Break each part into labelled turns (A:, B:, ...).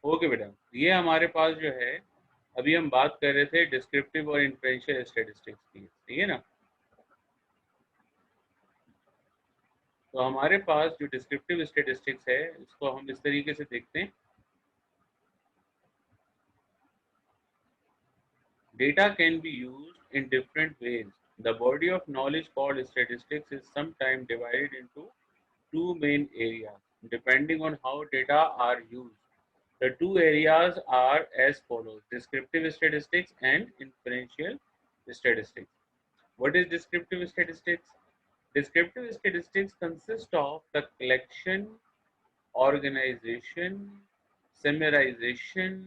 A: Okay बेटा, ये हमारे पास जो है अभी हम बात कर रहे थे डिस्क्रिप्टिव और इन्फ्रेंशियल स्टैटिस्टिक्स की, ठीक है ना। तो हमारे पास जो डिस्क्रिप्टिव स्टैटिस्टिक्स है इसको हम इस तरीके से देखते हैं। Data can be used in different ways. The body of knowledge called statistics is sometimes divided into two main areas, depending on how data are used. The two areas are as follows: descriptive statistics and inferential statistics. What is descriptive statistics? Descriptive statistics consist of the collection, organization, summarization,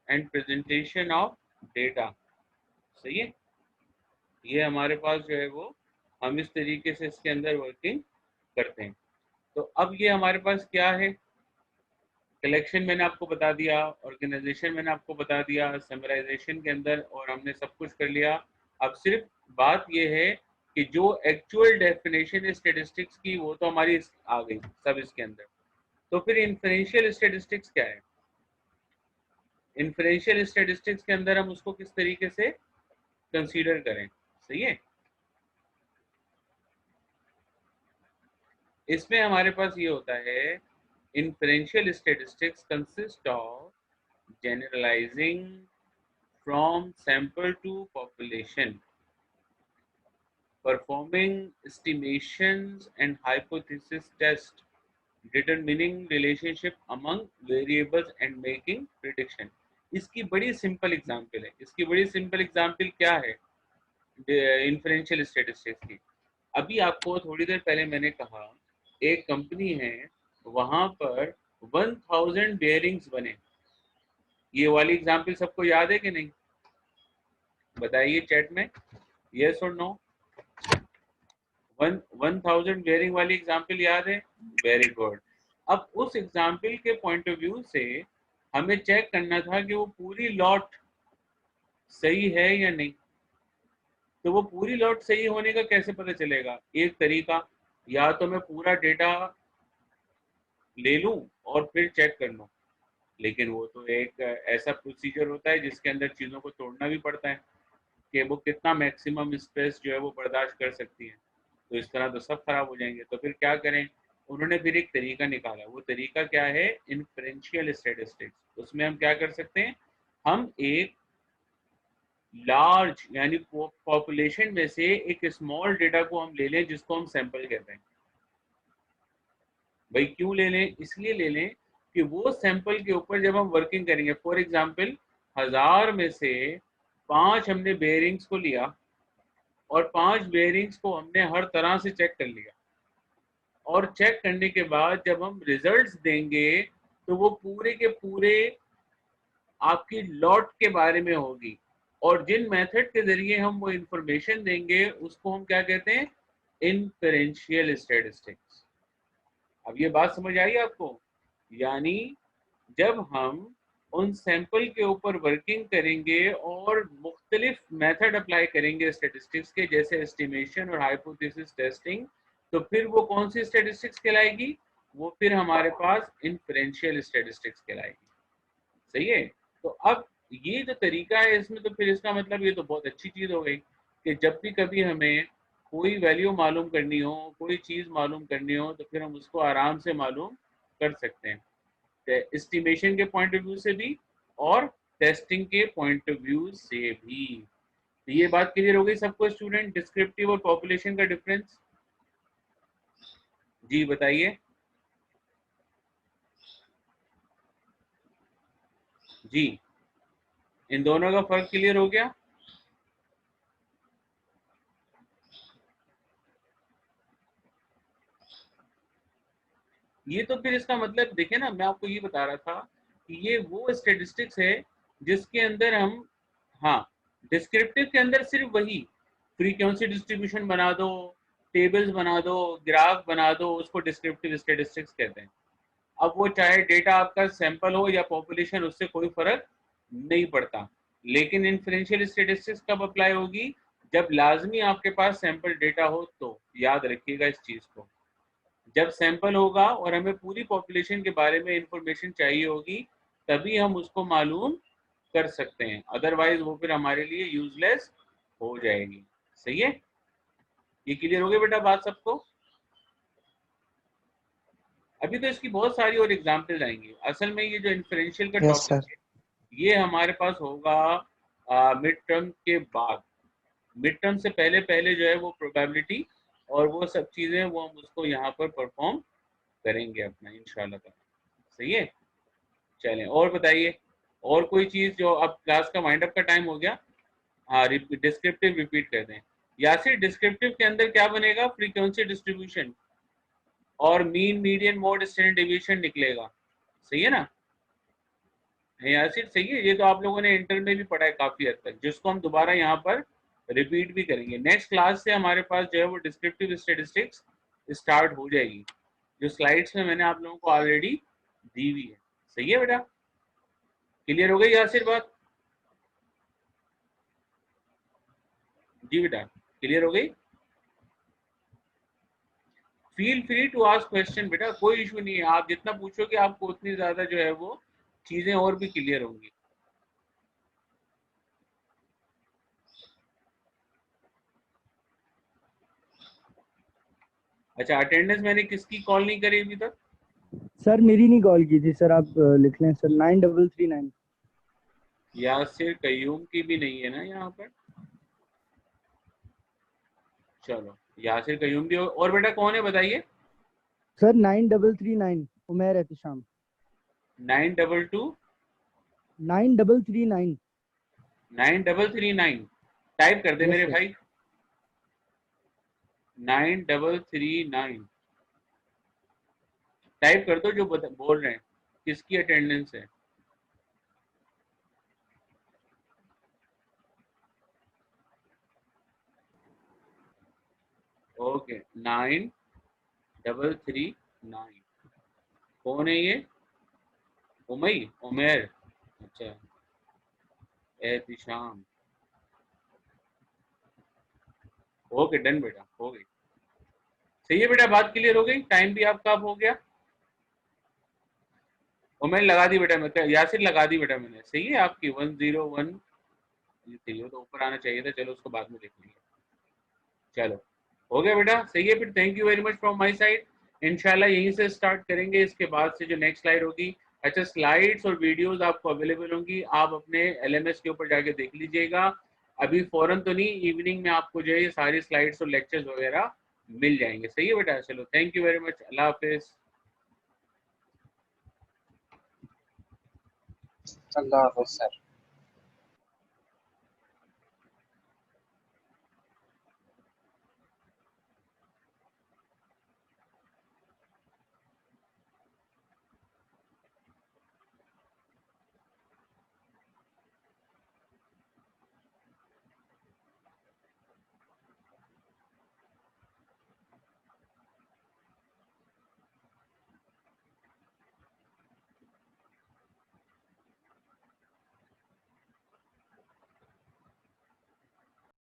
A: and presentation of data. सही है, ये हमारे पास जो है वो हम इस तरीके से इसके अंदर वर्किंग करते हैं। तो अब ये हमारे पास क्या है, कलेक्शन मैंने आपको बता दिया, ऑर्गेनाइजेशन मैंने आपको बता दिया, समराइजेशन के अंदर और हमने सब कुछ कर लिया। अब सिर्फ बात ये है कि जो एक्चुअल डेफिनेशन है स्टेटिस्टिक्स की वो तो हमारी आ गई सब इसके अंदर। तो फिर इन्फरेंशियल स्टेटिस्टिक्स क्या है? इन्फरेंशियल स्टेटिस्टिक्स के अंदर हम उसको किस तरीके से कंसीडर करें, सही है। इसमें हमारे पास ये होता है, inferential statistics consist of generalizing from sample to population, performing estimations and hypothesis test, determining relationship among variables and making prediction। इसकी बड़ी सिंपल एग्जांपल है, इसकी बड़ी सिंपल एग्जांपल क्या है इन्फ्रेंशियल स्टेटिस्टिक्स की। अभी आपको थोड़ी देर पहले मैंने कहा एक कंपनी है, वहां पर 1000 बेयरिंग्स बने। ये वाली एग्जांपल सबको याद है कि नहीं? बताइए चैट में, यस और नो। 1000 बेयरिंग वाली एग्जांपल याद है? Very good. अब उस एग्जांपल के पॉइंट ऑफ व्यू से हमें चेक करना था कि वो पूरी लॉट सही है या नहीं। तो वो पूरी लॉट सही होने का कैसे पता चलेगा? एक तरीका, या तो मैं पूरा डेटा ले लूं और फिर चेक कर लूं, लेकिन वो तो एक ऐसा प्रोसीजर होता है जिसके अंदर चीज़ों को तोड़ना भी पड़ता है कि वो कितना मैक्सिमम स्ट्रेस जो है वो बर्दाश्त कर सकती है। तो इस तरह तो सब खराब हो जाएंगे। तो फिर क्या करें? उन्होंने फिर एक तरीका निकाला। वो तरीका क्या है? Inferential statistics. उसमें हम क्या कर सकते हैं, हम एक लार्ज यानी पॉपुलेशन में से एक स्मॉल डेटा को हम ले लें जिसको हम सैंपल कहते हैं। भाई क्यों ले लें? इसलिए ले लें कि वो सैंपल के ऊपर जब हम वर्किंग करेंगे, फॉर एग्जांपल 1000 में से 5 हमने बेयरिंग्स को लिया और 5 बेयरिंग्स को हमने हर तरह से चेक कर लिया, और चेक करने के बाद जब हम रिजल्ट्स देंगे तो वो पूरे के पूरे आपकी लॉट के बारे में होगी, और जिन मेथड के जरिए हम वो इंफॉर्मेशन देंगे उसको हम क्या कहते हैं? Inferential statistics. अब ये बात समझ आई आपको? यानी जब हम उन सैंपल के ऊपर वर्किंग करेंगे और मुख्तलिफ मेथड अप्लाई करेंगे स्टेटिस्टिक्स के, जैसे एस्टिमेशन और हाइपोथेसिस टेस्टिंग, तो फिर वो कौन सी स्टेटिस्टिक्स कहलाएगी? वो फिर हमारे पास इन्फरेंशियल स्टेटिस्टिक्स कहलाएगी। सही है। तो अब ये जो तरीका है इसमें, तो फिर इसका मतलब ये तो बहुत अच्छी चीज़ हो गई कि जब भी कभी हमें कोई वैल्यू मालूम करनी हो, कोई चीज़ मालूम करनी हो, तो फिर हम उसको आराम से मालूम कर सकते हैं, एस्टिमेशन के पॉइंट ऑफ व्यू से भी और टेस्टिंग के पॉइंट ऑफ व्यू से भी। तो ये बात क्लियर हो गई सबको स्टूडेंट, डिस्क्रिप्टिव और पॉपुलेशन का डिफरेंस? जी बताइए। जी, इन दोनों का फर्क क्लियर हो गया? ये तो फिर इसका मतलब देखिए ना, मैं आपको ये बता रहा था कि ये वो स्टेटिस्टिक्स है जिसके अंदर हम, हाँ, डिस्क्रिप्टिव के अंदर सिर्फ वही फ्रीक्वेंसी डिस्ट्रीब्यूशन बना दो, टेबल्स बना दो, ग्राफ बना दो, उसको डिस्क्रिप्टिव स्टेटिस्टिक्स कहते हैं। अब वो चाहे डेटा आपका सैंपल हो या पॉपुलेशन, उससे कोई फर्क नहीं पड़ता। लेकिन इन्फ्रेंशियल स्टेटिस्टिक्स कब अप्लाई होगी? जब लाजमी आपके पास सैंपल डेटा हो। तो याद रखिएगा इस चीज को, जब सैंपल होगा और हमें पूरी पॉपुलेशन के बारे में इंफॉर्मेशन चाहिए होगी, तभी हम उसको मालूम कर सकते हैं, अदरवाइज वो फिर हमारे लिए यूजलेस हो जाएगी। सही है, ये क्लियर हो गया बेटा बात सबको? अभी तो इसकी बहुत सारी और एग्जाम्पल्स आएंगी। असल में ये जो इन्फ्रेंशियल का
B: यस
A: टॉपिक
B: सर।
A: है ये हमारे पास होगा मिड टर्म के बाद। मिड टर्म से पहले पहले जो है वो प्रोबेबिलिटी और वो सब चीजें वो हम उसको यहाँ पर परफॉर्म करेंगे अपना इंशाल्लाह ताला। सही है, चलें और बताइए और कोई चीज जो, अब क्लास का वाइंड अप का टाइम हो गया। हाँ, डिस्क्रिप्टिव रिपीट कर दें। यासिर डिस्क्रिप्टिव के अंदर क्या बनेगा? फ्रीक्वेंसी डिस्ट्रीब्यूशन और mean median mode standard division निकलेगा। सही है ना यासिर? सही है, ये तो आप लोगों ने इंटर में भी पढ़ा है काफी हद तक, जिसको हम दोबारा यहाँ पर रिपीट भी करेंगे। नेक्स्ट क्लास से हमारे पास जो है वो डिस्क्रिप्टिव स्टेटिस्टिक्स स्टार्ट हो जाएगी, जो स्लाइड्स में मैंने आप लोगों को ऑलरेडी दी हुई है। सही है बेटा, क्लियर हो गई यासिर बात? जी बेटा, क्लियर हो गई? Feel free to ask question बेटा, कोई इशू नहीं है, आप जितना पूछोगे आपको उतनी ज्यादा जो है वो चीजें और भी क्लियर होंगी। अच्छा, अटेंडेंस मैंने किसकी कॉल नहीं करी अभी तक?
C: सर मेरी नहीं कॉल की थी सर, आप लिख लें सर 9339।
A: यासिर कयूम की भी नहीं है ना यहाँ पर? चलो, यासिर कयूम भी और बेटा कौन है बताइए?
C: सर 9339 उमेर एहतिशाम।
A: 922
C: 9339।
A: 9339 टाइप कर दे
C: यस
A: मेरे
C: सर।
A: भाई, 9339 टाइप कर दो जो बोल रहे हैं किसकी अटेंडेंस है। ओके, 9339 कौन है ये? उमेर, अच्छा, एहतिशाम। ओके डन बेटा, हो गई। सही है बेटा, बात क्लियर हो गई, टाइम भी आपका अब हो गया। उमेर लगा दी बेटा, मैं यासिर लगा दी बेटा मैंने। सही है आपकी 101 थी, वो तो ऊपर आना चाहिए था, चलो उसको बाद में देख लेंगे। चलो हो गया बेटा, सही है, फिर thank you very much from my side. इंशाल्लाह यहीं से स्टार्ट करेंगे, इसके बाद से जो नेक्स्ट स्लाइड होगी। अच्छा, स्लाइड्स और वीडियोस आपको अवेलेबल होंगी, आप अपने एलएमएस के ऊपर जाके देख लीजिएगा। अभी फौरन तो नहीं, इवनिंग में आपको जो है ये सारी स्लाइड्स और लेक्चर्स वगैरह मिल जाएंगे। सही है बेटा, चलो थैंक यू वेरी मच, अल्लाह हाफिज।
B: अल्लाह हाफ़िज़ सर।